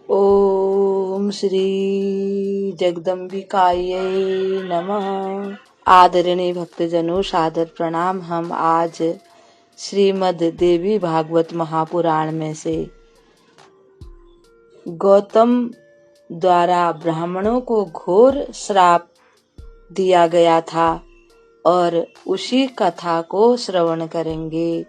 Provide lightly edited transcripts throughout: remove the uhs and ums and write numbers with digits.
ओम श्री जगदम्बिकायै नमः। आदरणीय भक्तजनों, सादर प्रणाम। हम आज श्रीमद् देवी भागवत महापुराण में से गौतम द्वारा ब्राह्मणों को घोर श्राप दिया गया था और उसी कथा को श्रवण करेंगे।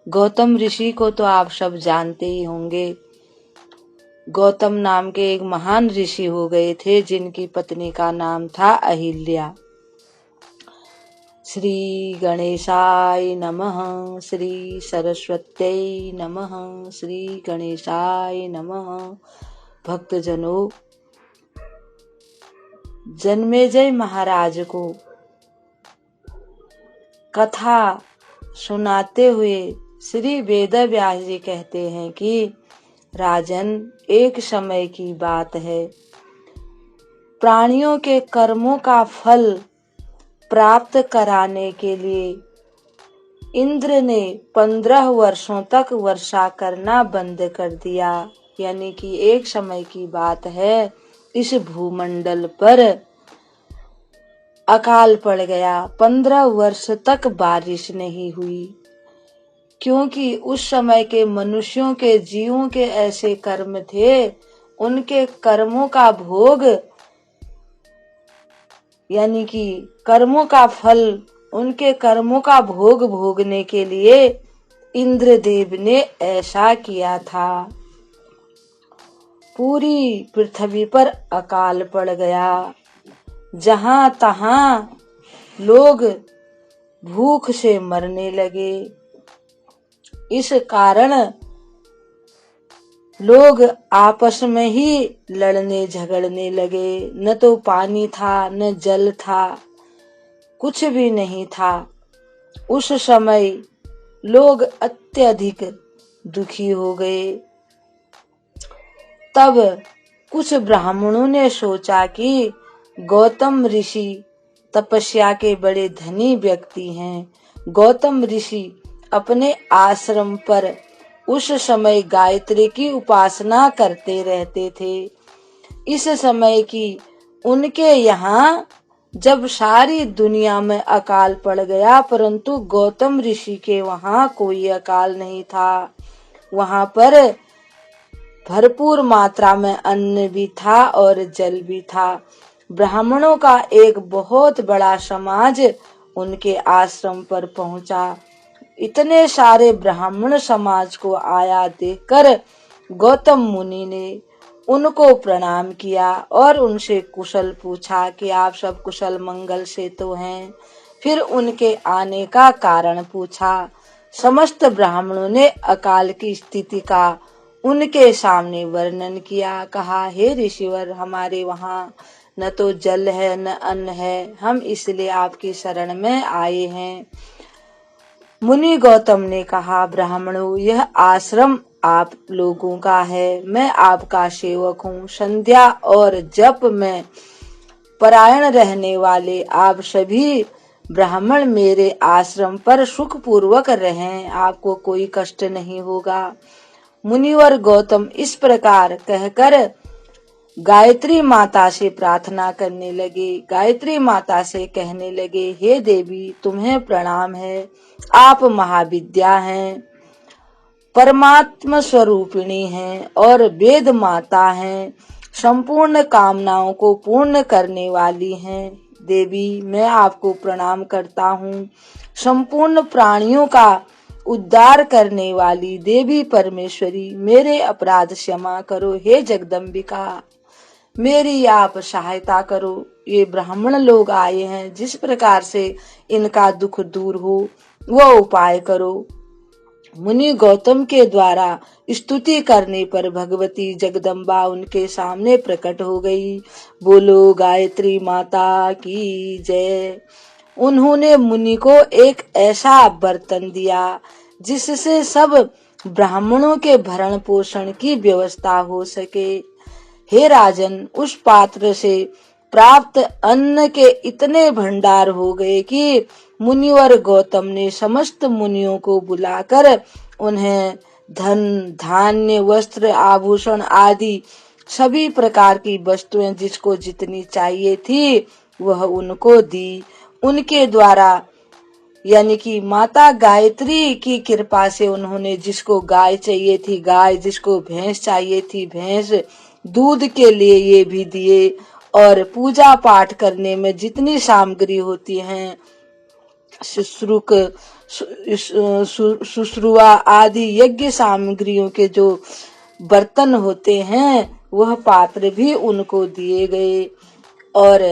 गौतम ऋषि को तो आप सब जानते ही होंगे। गौतम नाम के एक महान ऋषि हो गए थे, जिनकी पत्नी का नाम था अहिल्या। श्री गणेशाय नमः। श्री सरस्वत्यै नमः। श्री गणेशाय नमः। भक्तजनों, जन्मेजय महाराज को कथा सुनाते हुए श्री वेदव्यास जी कहते हैं कि राजन, एक समय की बात है, प्राणियों के कर्मों का फल प्राप्त कराने के लिए इंद्र ने 15 वर्षों तक वर्षा करना बंद कर दिया। यानी कि एक समय की बात है, इस भूमंडल पर अकाल पड़ गया। 15 वर्ष तक बारिश नहीं हुई, क्योंकि उस समय के मनुष्यों के जीवों के ऐसे कर्म थे, उनके कर्मों का भोग यानी कि कर्मों का फल, उनके कर्मों का भोग भोगने के लिए इंद्रदेव ने ऐसा किया था। पूरी पृथ्वी पर अकाल पड़ गया। जहां तहां लोग भूख से मरने लगे। इस कारण लोग आपस में ही लड़ने झगड़ने लगे। न तो पानी था, न जल था, कुछ भी नहीं था। उस समय लोग अत्यधिक दुखी हो गए। तब कुछ ब्राह्मणों ने सोचा कि गौतम ऋषि तपस्या के बड़े धनी व्यक्ति हैं। गौतम ऋषि अपने आश्रम पर उस समय गायत्री की उपासना करते रहते थे। इस समय की उनके यहाँ जब सारी दुनिया में अकाल पड़ गया, परंतु गौतम ऋषि के वहाँ कोई अकाल नहीं था। वहाँ पर भरपूर मात्रा में अन्न भी था और जल भी था। ब्राह्मणों का एक बहुत बड़ा समाज उनके आश्रम पर पहुंचा। इतने सारे ब्राह्मण समाज को आया देखकर गौतम मुनि ने उनको प्रणाम किया और उनसे कुशल पूछा कि आप सब कुशल मंगल से तो हैं। फिर उनके आने का कारण पूछा। समस्त ब्राह्मणों ने अकाल की स्थिति का उनके सामने वर्णन किया। कहा, हे ऋषिवर, हमारे वहाँ न तो जल है न अन्न है, हम इसलिए आपकी शरण में आए हैं। मुनि गौतम ने कहा, ब्राह्मणों, यह आश्रम आप लोगों का है, मैं आपका सेवक हूँ। संध्या और जप में परायण रहने वाले आप सभी ब्राह्मण मेरे आश्रम पर सुख पूर्वक रहें, आपको कोई कष्ट नहीं होगा। मुनिवर गौतम इस प्रकार कहकर गायत्री माता से प्रार्थना करने लगे। गायत्री माता से कहने लगे, हे देवी, तुम्हें प्रणाम है। आप महाविद्या हैं, परमात्मा स्वरूपिणी हैं और वेद माता हैं, संपूर्ण कामनाओं को पूर्ण करने वाली हैं। देवी, मैं आपको प्रणाम करता हूँ। संपूर्ण प्राणियों का उद्धार करने वाली देवी परमेश्वरी, मेरे अपराध क्षमा करो। हे जगदम्बिका, मेरी आप सहायता करो। ये ब्राह्मण लोग आए हैं, जिस प्रकार से इनका दुख दूर हो वो उपाय करो। मुनि गौतम के द्वारा स्तुति करने पर भगवती जगदम्बा उनके सामने प्रकट हो गई। बोलो गायत्री माता की जय। उन्होंने मुनि को एक ऐसा बर्तन दिया जिससे सब ब्राह्मणों के भरण पोषण की व्यवस्था हो सके। हे राजन, उस पात्र से प्राप्त अन्न के इतने भंडार हो गए कि मुनिवर गौतम ने समस्त मुनियों को बुलाकर उन्हें धन, धान्य, वस्त्र, आभूषण आदि सभी प्रकार की वस्तुएं जिसको जितनी चाहिए थी वह उनको दी। उनके द्वारा यानी कि माता गायत्री की कृपा से उन्होंने जिसको गाय चाहिए थी गाय, जिसको भैंस चाहिए थी भैंस, दूध के लिए ये भी दिए। और पूजा पाठ करने में जितनी सामग्री होती हैं, शुश्रुक, शुश्रुआ आदि यज्ञ सामग्रियों के जो बर्तन होते हैं वह पात्र भी उनको दिए गए। और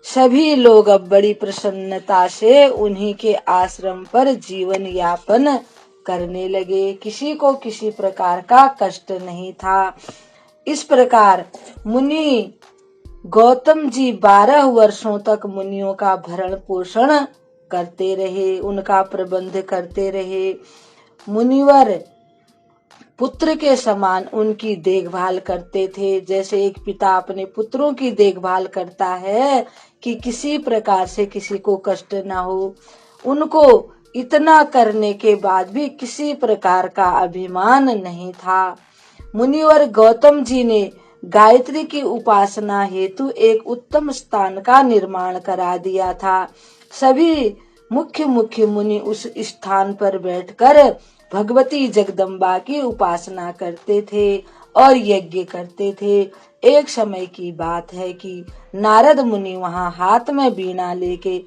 सभी लोग अब बड़ी प्रसन्नता से उन्हीं के आश्रम पर जीवन यापन करने लगे। किसी को किसी प्रकार का कष्ट नहीं था। इस प्रकार मुनि गौतम जी 12 वर्षों तक मुनियों का भरण पोषण करते रहे, उनका प्रबंध करते रहे। मुनिवर पुत्र के समान उनकी देखभाल करते थे, जैसे एक पिता अपने पुत्रों की देखभाल करता है कि किसी प्रकार से किसी को कष्ट ना हो। उनको इतना करने के बाद भी किसी प्रकार का अभिमान नहीं था। मुनिवर गौतम जी ने गायत्री की उपासना हेतु एक उत्तम स्थान का निर्माण करा दिया था। सभी मुख्य मुख्य मुनि उस स्थान पर बैठकर भगवती जगदम्बा की उपासना करते थे और यज्ञ करते थे। एक समय की बात है कि नारद मुनि वहां हाथ में बीणा लेके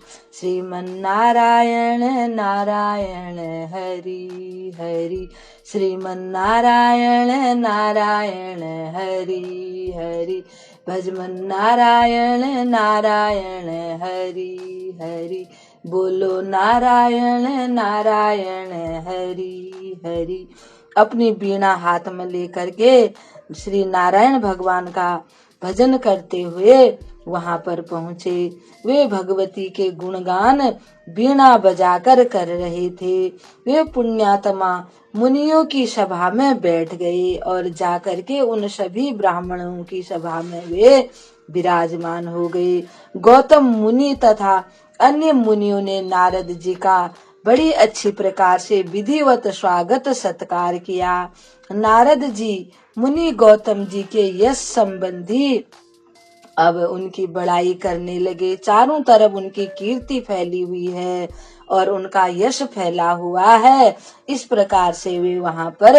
श्रीमन नारायण नारायण हरि हरि, श्रीमन नारायण नारायण हरि हरि, भजमन नारायण नारायण हरि हरि, बोलो नारायण नारायण हरि हरि। अपनी बीणा हाथ में लेकर के श्री नारायण भगवान का भजन करते हुए वहां पर पहुंचे। वे भगवती के गुणगान बीणा बजाकर कर रहे थे। वे पुण्यात्मा मुनियों की सभा में बैठ गए और जाकर के उन सभी ब्राह्मणों की सभा में वे विराजमान हो गए। गौतम मुनि तथा अन्य मुनियों ने नारद जी का बड़ी अच्छी प्रकार से विधिवत स्वागत सत्कार किया। नारद जी मुनि गौतम जी के यश संबंधी अब उनकी बड़ाई करने लगे। चारों तरफ उनकी कीर्ति फैली हुई है और उनका यश फैला हुआ है। इस प्रकार से वे वहां पर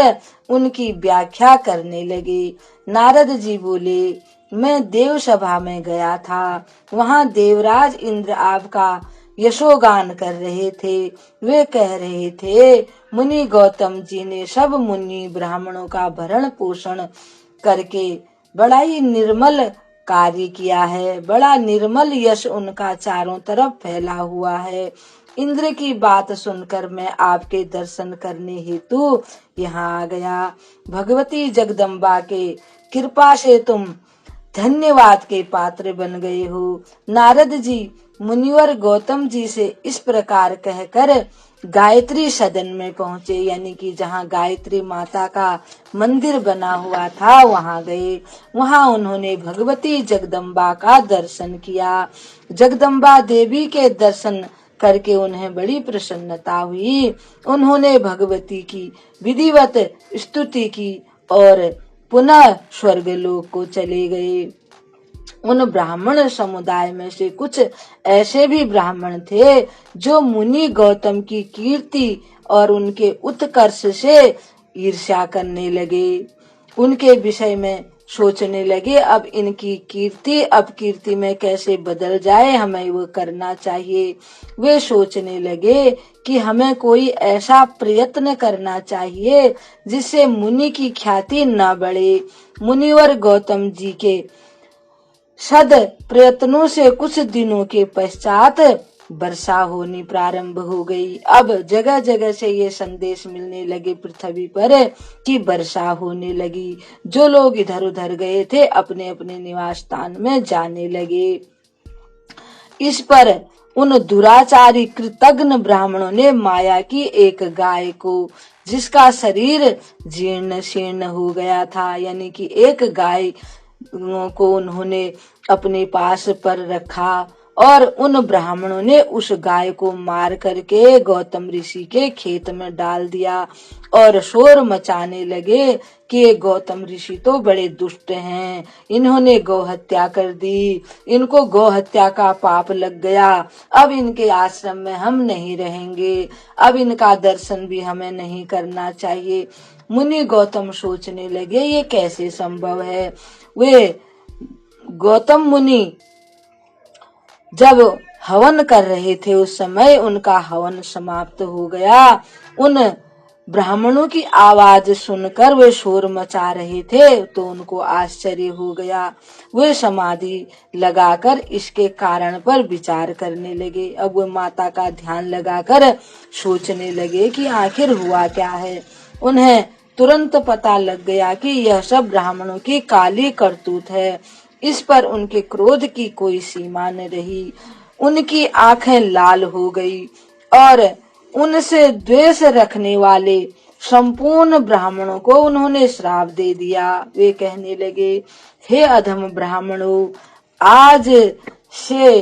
उनकी व्याख्या करने लगे। नारद जी बोले, मैं देव सभा में गया था, वहां देवराज इंद्र आपका यशोगान कर रहे थे। वे कह रहे थे, मुनि गौतम जी ने सब मुनि ब्राह्मणों का भरण पोषण करके बड़ा ही निर्मल कार्य किया है, बड़ा निर्मल यश उनका चारों तरफ फैला हुआ है। इंद्र की बात सुनकर मैं आपके दर्शन करने हेतु यहाँ आ गया। भगवती जगदम्बा के कृपा से तुम धन्यवाद के पात्र बन गए हो। नारद जी मुनिवर गौतम जी से इस प्रकार कहकर गायत्री सदन में पहुंचे, यानी कि जहाँ गायत्री माता का मंदिर बना हुआ था वहां गए। वहां उन्होंने भगवती जगदम्बा का दर्शन किया। जगदम्बा देवी के दर्शन करके उन्हें बड़ी प्रसन्नता हुई। उन्होंने भगवती की विधिवत स्तुति की और पुनः स्वर्गलोक को चले गए। उन ब्राह्मण समुदाय में से कुछ ऐसे भी ब्राह्मण थे जो मुनि गौतम की कीर्ति और उनके उत्कर्ष से ईर्ष्या करने लगे। उनके विषय में सोचने लगे, अब इनकी कीर्ति अपकीर्ति में कैसे बदल जाए, हमें वो करना चाहिए। वे सोचने लगे कि हमें कोई ऐसा प्रयत्न करना चाहिए जिससे मुनि की ख्याति न बढ़े। मुनिवर गौतम जी के सद प्रयत्नों से कुछ दिनों के पश्चात वर्षा होनी प्रारंभ हो गई। अब जगह जगह से ये संदेश मिलने लगे पृथ्वी पर कि वर्षा होने लगी। जो लोग इधर उधर गए थे अपने अपने निवास स्थान में जाने लगे। इस पर उन दुराचारी कृतघ्न ब्राह्मणों ने माया की एक गाय को, जिसका शरीर जीर्ण शीर्ण हो गया था, यानी कि एक गाय को उन्होंने अपने पास पर रखा और उन ब्राह्मणों ने उस गाय को मार करके गौतम ऋषि के खेत में डाल दिया और शोर मचाने लगे कि ये गौतम ऋषि तो बड़े दुष्ट हैं, इन्होंने गौ हत्या कर दी, इनको गौ हत्या का पाप लग गया, अब इनके आश्रम में हम नहीं रहेंगे, अब इनका दर्शन भी हमें नहीं करना चाहिए। मुनि गौतम सोचने लगे ये कैसे संभव है। वे गौतम मुनि जब हवन कर रहे थे उस समय उनका हवन समाप्त हो गया। उन ब्राह्मणों की आवाज सुनकर वे शोर मचा रहे थे तो उनको आश्चर्य हो गया। वे समाधि लगाकर इसके कारण पर विचार करने लगे। अब वे माता का ध्यान लगाकर सोचने लगे कि आखिर हुआ क्या है। उन्हें तुरंत पता लग गया कि यह सब ब्राह्मणों की काली करतूत है। इस पर उनके क्रोध की कोई सीमा न रही। उनकी आंखें लाल हो गई और उनसे द्वेष रखने वाले संपूर्ण ब्राह्मणों को उन्होंने श्राप दे दिया। वे कहने लगे, हे अधम ब्राह्मणों, आज से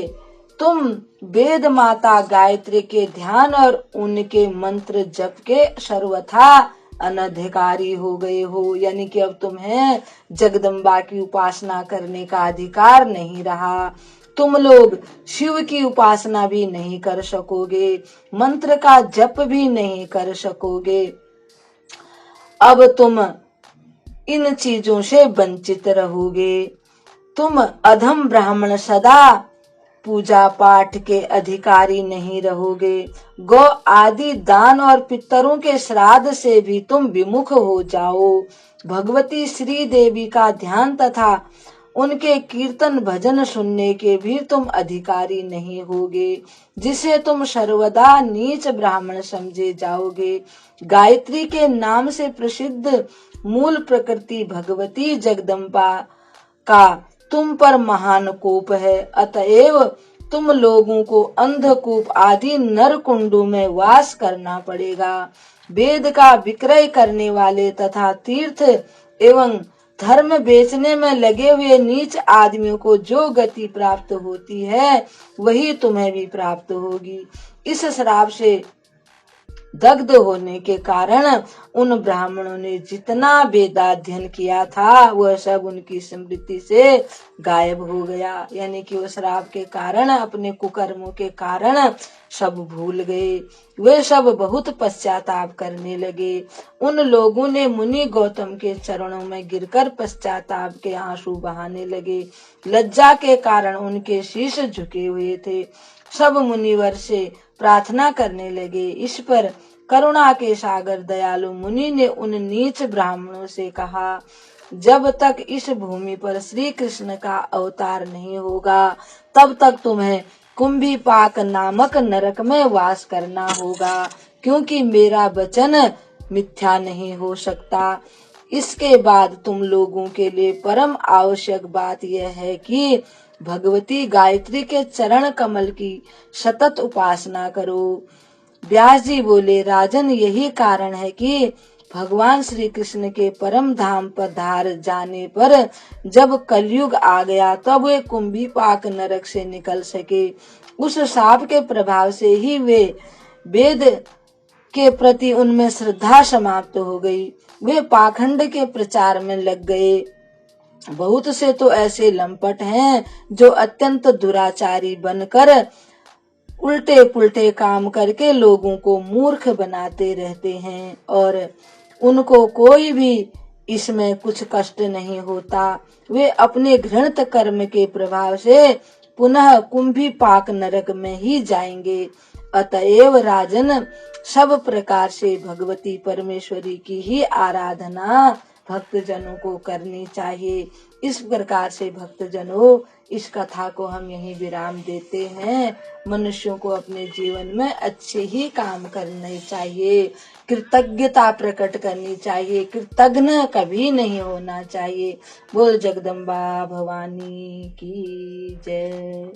तुम वेद माता गायत्री के ध्यान और उनके मंत्र जप के सर्वथा अनधिकारी हो गए हो। यानी कि अब तुम्हें जगदम्बा की उपासना करने का अधिकार नहीं रहा। तुम लोग शिव की उपासना भी नहीं कर सकोगे, मंत्र का जप भी नहीं कर सकोगे। अब तुम इन चीजों से वंचित रहोगे। तुम अधम ब्राह्मण सदा पूजा पाठ के अधिकारी नहीं रहोगे। गौ आदि दान और पितरों के श्राद्ध से भी तुम विमुख हो जाओ। भगवती श्री देवी का ध्यान तथा उनके कीर्तन भजन सुनने के भी तुम अधिकारी नहीं होगे, जिसे तुम सर्वदा नीच ब्राह्मण समझे जाओगे। गायत्री के नाम से प्रसिद्ध मूल प्रकृति भगवती जगदम्बा का तुम पर महान कोप है। अतएव तुम लोगों को अंधकूप आदि नर कुंडों में वास करना पड़ेगा। वेद का विक्रय करने वाले तथा तीर्थ एवं धर्म बेचने में लगे हुए नीच आदमियों को जो गति प्राप्त होती है वही तुम्हें भी प्राप्त होगी। इस श्राप से दग्ध होने के कारण उन ब्राह्मणों ने जितना वेदाध्ययन किया था वह सब उनकी स्मृति से गायब हो गया। यानी कि उस श्राप के कारण, अपने कुकर्मों के कारण सब भूल गए। वे सब बहुत पश्चाताप करने लगे। उन लोगों ने मुनि गौतम के चरणों में गिरकर पश्चाताप के आंसू बहाने लगे। लज्जा के कारण उनके शीश झुके हुए थे। सब मुनिवर से प्रार्थना करने लगे। इस पर करुणा के सागर दयालु मुनि ने उन नीच ब्राह्मणों से कहा, जब तक इस भूमि पर श्री कृष्ण का अवतार नहीं होगा तब तक तुम्हें कुंभीपाक नामक नरक में वास करना होगा, क्योंकि मेरा वचन मिथ्या नहीं हो सकता। इसके बाद तुम लोगों के लिए परम आवश्यक बात यह है कि भगवती गायत्री के चरण कमल की सतत उपासना करो। व्यास जी बोले, राजन, यही कारण है कि भगवान श्री कृष्ण के परम धाम पर धार जाने पर जब कलयुग आ गया तब वे कुंभीपाक नरक से निकल सके। उस शाप के प्रभाव से ही वे वेद के प्रति उनमें श्रद्धा समाप्त हो गई। वे पाखंड के प्रचार में लग गए। बहुत से तो ऐसे लंपट हैं जो अत्यंत दुराचारी बनकर उल्टे पुल्टे काम करके लोगों को मूर्ख बनाते रहते हैं और उनको कोई भी इसमें कुछ कष्ट नहीं होता। वे अपने घृणित कर्म के प्रभाव से पुनः कुंभीपाक नरक में ही जाएंगे। अतएव राजन, सब प्रकार से भगवती परमेश्वरी की ही आराधना भक्तजनों को करनी चाहिए। इस प्रकार से भक्तजनों, इस कथा को हम यहीं विराम देते हैं। मनुष्यों को अपने जीवन में अच्छे ही काम करने चाहिए, कृतज्ञता प्रकट करनी चाहिए, कृतघ्न कभी नहीं होना चाहिए। बोल जगदम्बा भवानी की जय।